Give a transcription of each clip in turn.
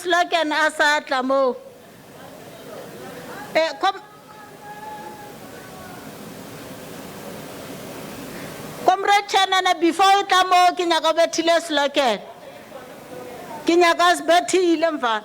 slogan a sa tla moo. Comrade Chanana, before o tla moo ke nyaka o bethile slogan. Ke nyaka se bethile mfana.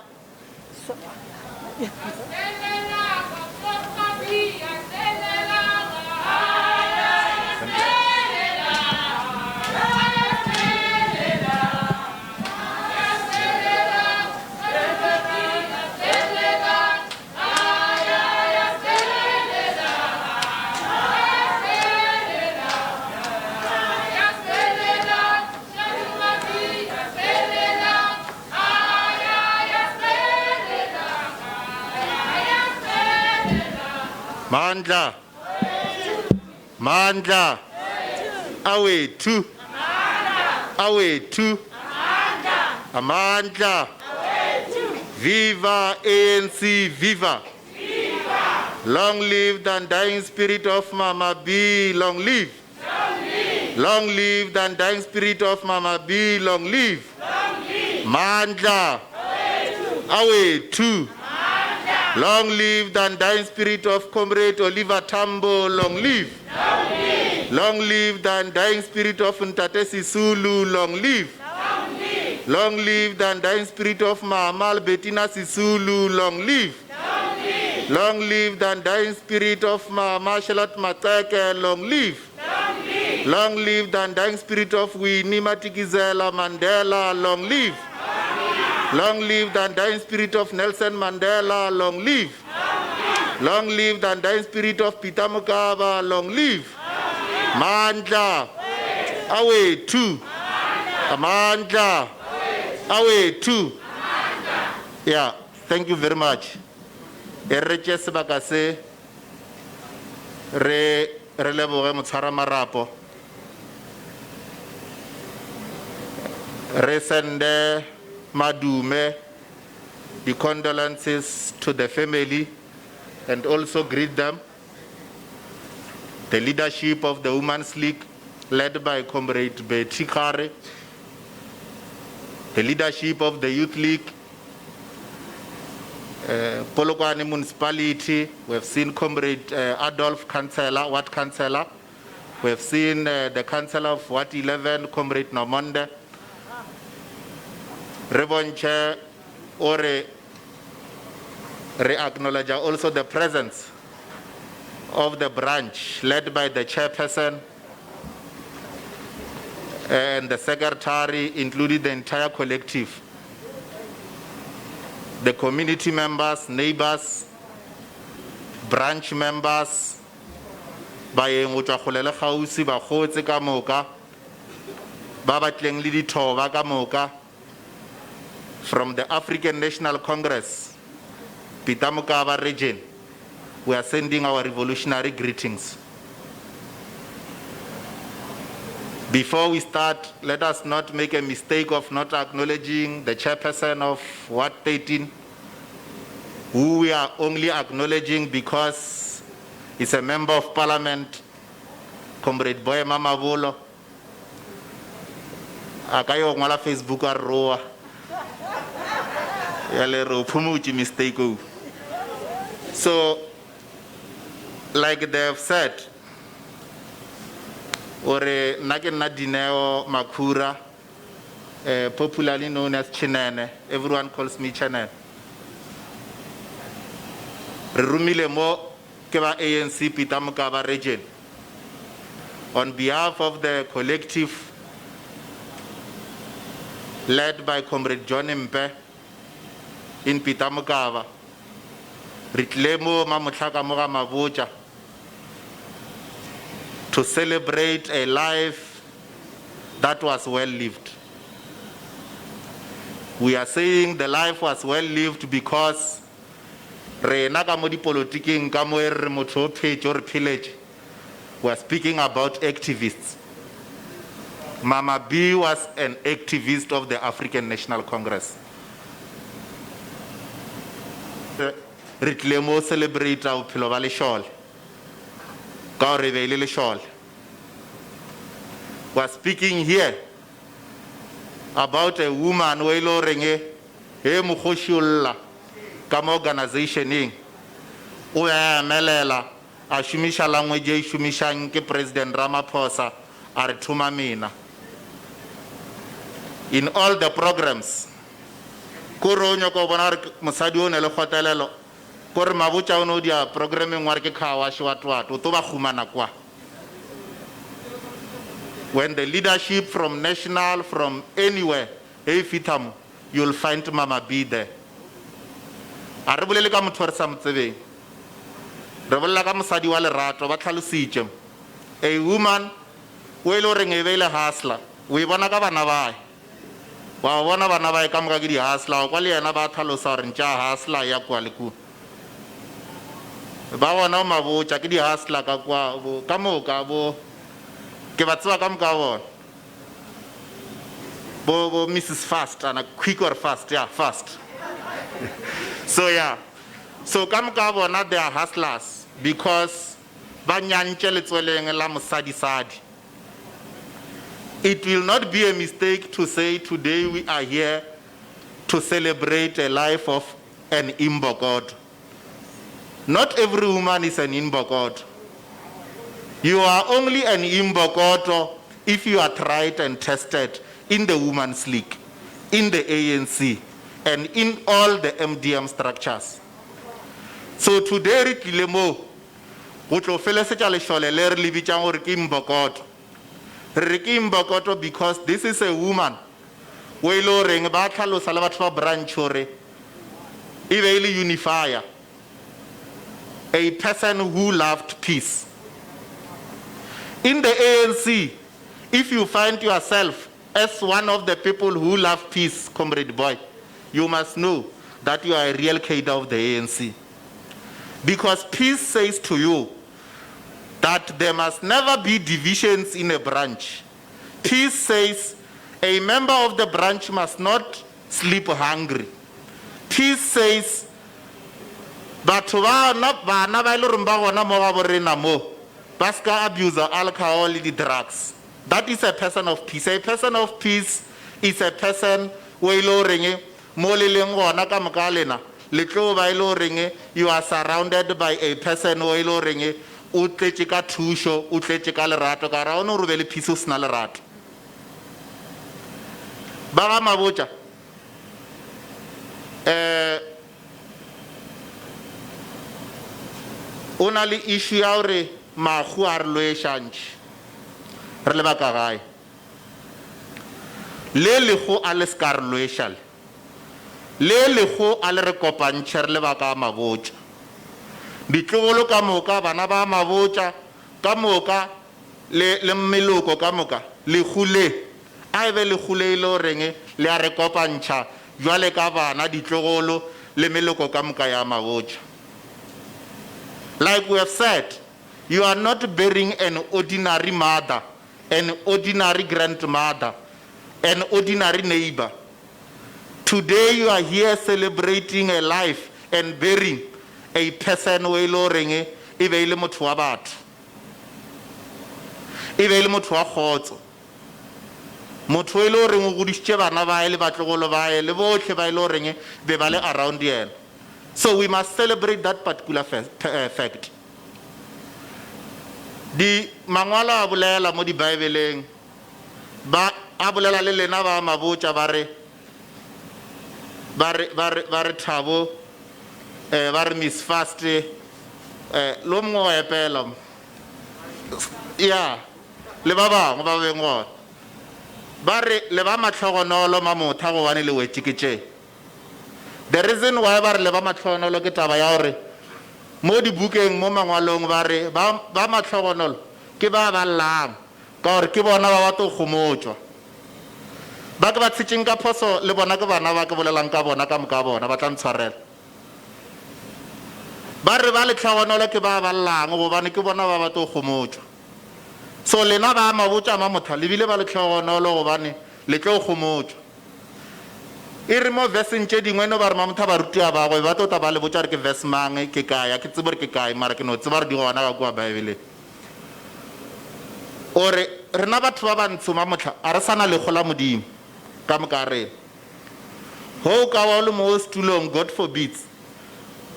Mandla. Mandla. Away two. Away two. Amandla. Viva ANC, viva. Long live the undying spirit of Mama B, long live. Long live the undying spirit of Mama B, long live. Mandla. Away two. Long live the undying spirit of Comrade Oliver Tambo, long live. Long live the undying spirit of Ntate Sisulu, long live. Long live the undying spirit of Mama Bettina Sisulu, long live. Long live the undying spirit of Mama Charlotte Mateke, long live. Long live the undying spirit of Winnie Matikizela Mandela, long live. Long live the undying spirit of Nelson Mandela, long live. Long live the undying spirit of Peter Mokaba, long live. Mandla, away two. Mandla, away two. Yeah, thank you very much. Eretse sebaka se re leboge motshwara marapo. Re sende madume, the condolences to the family and also greet them. The leadership of the Women's League led by Comrade Betty Kare, the leadership of the Youth League, Polokwane Municipality, we have seen Comrade Adolf Councillor, Ward Councillor, we have seen the Councillor of Ward 11, Comrade Nomonde, Revonche, or re-acknowledge also the presence of the branch led by the chairperson and the secretary, including the entire collective, the community members, neighbors, branch members, baeng o tswa kgolele gausi ba gotse ka moka ba batleng le dithoba ka moka from the African National Congress, Peter Mokaba region. We are sending our revolutionary greetings. Before we start, let us not make a mistake of not acknowledging the chairperson of Ward 13, who we are only acknowledging because he's a member of parliament, Comrade Boema Mabolo. Akayo ngwala Facebook a roa. Yale ro pumuchi mistake. So, like they have said, or Nagena Dineo Makura, popularly known as Chinene. Everyone calls me Chinene. Rumile mo keba ANC Peter Mokaba region. On behalf of the collective led by Comrade John Mpe in Peter Mokaba, Ritlemo Mamutlaka Moga Mabuja, to celebrate a life that was well lived. We are saying the life was well lived because we are speaking about activists. Mama B was an activist of the African National Congress. Ritlemo celebrate our Pilovale Shawl. We are speaking here about a woman who e mokgošiolla ka mo organizationeng o ya emelela a šomiša language e šomišang ke President Ramaphosa a re thoma mina in all the programs kore o nyaka o bona gore mosadi o ne le kgotelelo kore mabotša o ne o dia programming wa re ke khawashi watwato o to ba khumana kwa. When the leadership from national, from anywhere, hey fitam, you'll find Mama B there. A re bolele ka motho re sa motsebeng. Re bolela ka mosadi wa lerato ba tlhalositše. A woman o ile re ngebele hustler. O bona ka bana bae. Wa bona bana bae ka moka ke di hustler kwa le yena ba tlhalosa gore ntša hustler ya kwa le ku. Ba bona mabotša ke di hustler ka kwa ka moka bo ke ba tswa ka moka bona. Bo Mrs. Fast and a quick or fast, yeah, fast. So yeah. So ka moka bona they are hustlers because ba nyantše letsweleng la mosadi-sadi. It will not be a mistake to say today we are here to celebrate a life of an Imbokodo. Not every woman is an Imbokodo. You are only an Imbokodo if you are tried and tested in the Women's League, in the ANC, and in all the MDM structures. So today, re tlile mo go tlo felesetša lešole le re le bitšang gore ke Imbokodo. Re ke Imbokodo because this is a woman o ile goreng ba tlhalosa le batho ba branch gore e be e le unifier, a person who loved peace. In the ANC, if you find yourself as one of the people who love peace, Comrade Boy, you must know that you are a real cadre of the ANC. Because peace says to you that there must never be divisions in a branch. Peace says a member of the branch must not sleep hungry. Peace says batho bana ba ile re ba gona mo ga borena mo ba ska abuse alcohol le drugs. That is a person of peace. A person of peace is a person o ile reng mo le leng gona ka moka lena le tlo ba ile reng you are surrounded by a person o ile reng o tletse ka thusho o tletse ka lerato ka ra ona o re be le peace o sna lerato. Ba ga mabotša o na le issue ya gore mahu a re loešantše re le baka gae le lego a le ska re loešale le lego a le re kopantšhe re le baka mabotša ditlogolo ka moka bana ba mabotša ka moka le mmeloko ka moka legule a ebe legule ile goreng le a re kopantšha jwale ka bana ditlogolo le meloko ka moka ya mabotša. Like we have said, you are not burying an ordinary mother, an ordinary grandmother, an ordinary neighbor. Today you are here celebrating a life and burying a person who is loreng e be ile motho wa batho. E be ile motho wa khotso. Motho ile o reng o godisitše bana ba ile batlogolo ba ile bohle ba ile reng be ba le around yena. So we must celebrate that particular fact. Di mangwala a bolela mo di Bibleng ba a bolela le lena ba mabotša ba re Thabo ba re Miss Fast lo mongwe epela ya le ba bangwe ba beng gona ba re le ba matlhogonolo ma motha go bane le wetšiketše. The reason why ba re le ba matlhogonolo ke taba ya gore mo dibukeng mo mangwalong ba re ba matlhogonolo ke ba llang ka gore ke bona ba batho gomotšwa ba ke ba tshitšeng ka phoso le bona ke bana ba ke bolelang ka bona ka moka bona ba tla ntshwarela ba re ba letlhogonolo ke ba llang gobane ke bona ba batho gomotšwa. So lena ba mabotša ma motha le bile ba letlhogonolo gobane le tlo gomotšwa. E re mo veseng tše dingwe no ba re mamotha ba rutia ba go ba tota ba le botša re ke verse mang ke kae ke tsebe re ke kae mara ke no tseba re di gona ka kwa Bible ore rena batho ba bantsho ma motla a re sana le gola modimo ka moka re Ho ka wa le mo stulong, God forbids.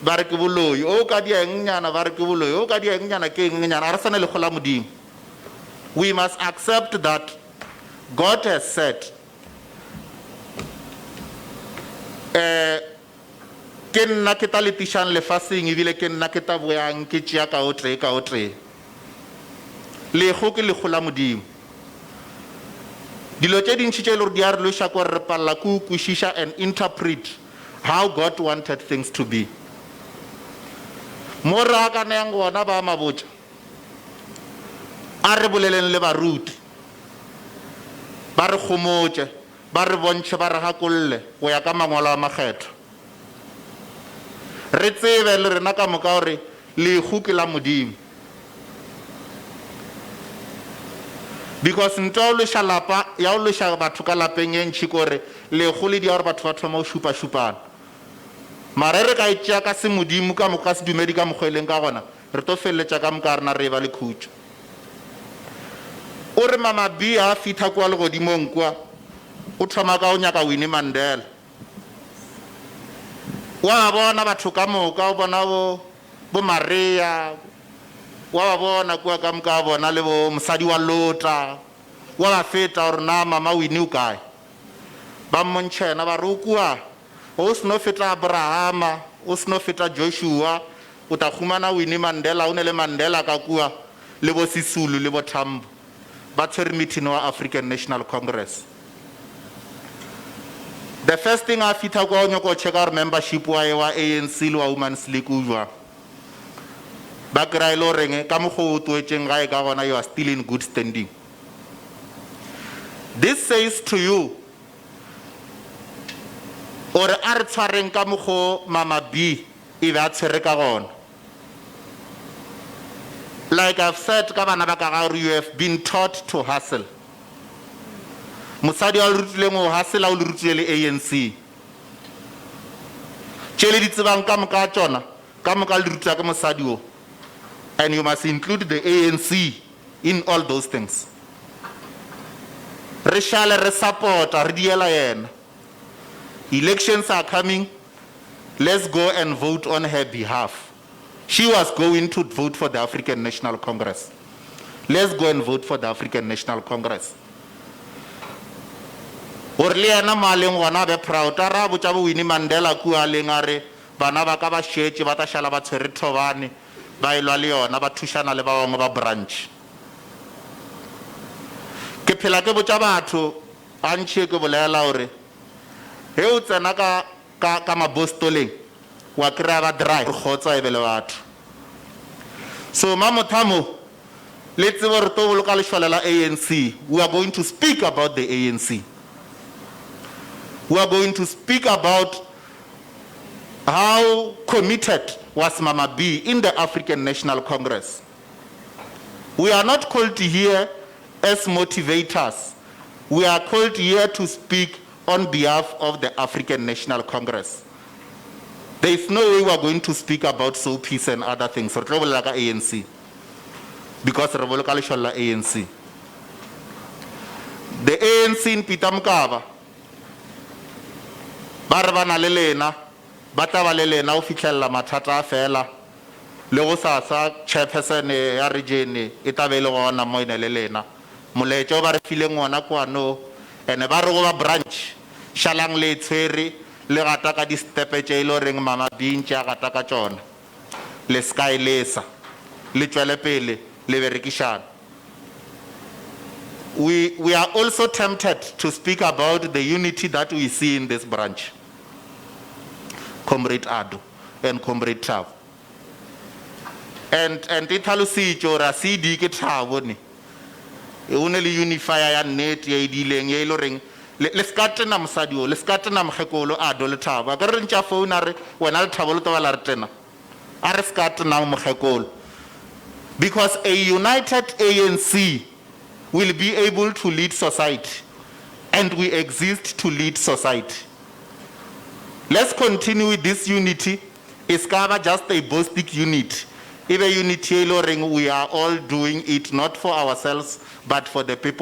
Ba re ke boloi, o ka di engnyana ba re ke boloi, o ka di engnyana ke engnyana a re sana le kgola modimo. We must accept that God has said, ke nna ke ta letišang lefaseng ebile ke nna ke ta boyang ke tšea ka o tee. Lekgo ke lekgo la modimo. Dilo tše dintši tše le gore di a re loša ko re palela ke o kwešiša and interpret how God wanted things to be. Mo re akanang gona ba mabotša a re boleleng le baruti ba re kgomotše ba re bontšhe ba re gakolle go ya ka mangwalo a makgetho. Re tsebe le rena ka moka gore lekgo ke la modimo, because ntwa o loša lapa ya o loša batho ka lapeng e ntšhi kore lekgo le dia gore batho ba thoma o šupa-šupana. Mare re ka e tšea ka se modimo ka moka se dumedi ka mokgweleng ka gona re to feleletša ka moka rena re ba le khutšo. O re Mama B a fitha kwa legodimong kwa o thoma ka o nyaka Winnie Mandela. Wa bona batho ka moka o bona bo Maria, wa bona kwa ka moka bona le bo mosadi wa Lota, wa ba feta gore na Mama Winnie o kae. Ba mmontšhena ba re o kua o se no feta Abrahama, o se no feta Joshua, o ta khumana Winnie Mandela, o ne le Mandela ka kua le bo Sisulu le bo Tambo ba tshwere meeting wa African National Congress. The first thing a fitha kwa o nyako check our membership wa ANC le wa Women's League o jwa ba kry lo reng ka moggo o toetseng gae ka gona you are still in good standing. This says to you or a re tshwareng ka moggo Mama B e be a tshwere ka gona. Like I've said ka bana ba ka ga you have been taught to hustle. Mosadi a le rutileng o hustle a o le rutile le ANC. Tšele di tsebang ka moka tšona ka moka le ruta ka mosadi o. And you must include the ANC in all those things. Re shale re supporta re diela yena. Elections are coming. Let's go and vote on her behalf. She was going to vote for the African National Congress. Let's go and vote for the African National Congress. Or le ena maleng gona be proud ra botša bo Winnie Mandela kua leng a re bana ba ka ba šetše ba ta šala ba tshwere thobane ba elwa le yona ba thušana le ba bangwe ba branch. Ke phela ke botša batho a ntšhie ke bolela gore he o tsena ka mabostoleng wa kry-a ba dry re kgotsa e be le batho. So mamothamo le tsebe gore to boloka lešole la ANC. We are going to speak about the ANC. We are going to speak about how committed was Mama B in the African National Congress. We are not called here as motivators. We are called here to speak on behalf of the African National Congress. There is no way we are going to speak about peace and other things. Re tlo bolela ka ANC because re boloka lešole la ANC. The ANC in Peter Mokaba ba re bana le lena ba tla ba le lena o fitlhelela mathata a fela le go sasa chairperson ya region e tla be le gona mo ine le lena moletše o ba re fileng ngwana kwano ene ba re go ba branch shalang le tshwere le gata ka di-stepe tše e le goreng Mama B ntše a gata ka tšona le sky lesa le tšwele pele le berekišana. We are also tempted to speak about the unity that we see in this branch. Comrade Ado and Comrade Thabo. And it halusitše gore a se di ke Thabo ne e o ne le unifier ya nnete ya edileng ye e le goreng le ska tena mosadi o le ska tena mokgekolo Ado le Thabo a ka re ntša phone a re wena le Thabo le toba la re tena a re ska tena mokgekolo, because a united ANC will be able to lead society, and we exist to lead society. Let's continue with this unity. It's just a boastic unity. Even unity, we are all doing it not for ourselves, but for the people.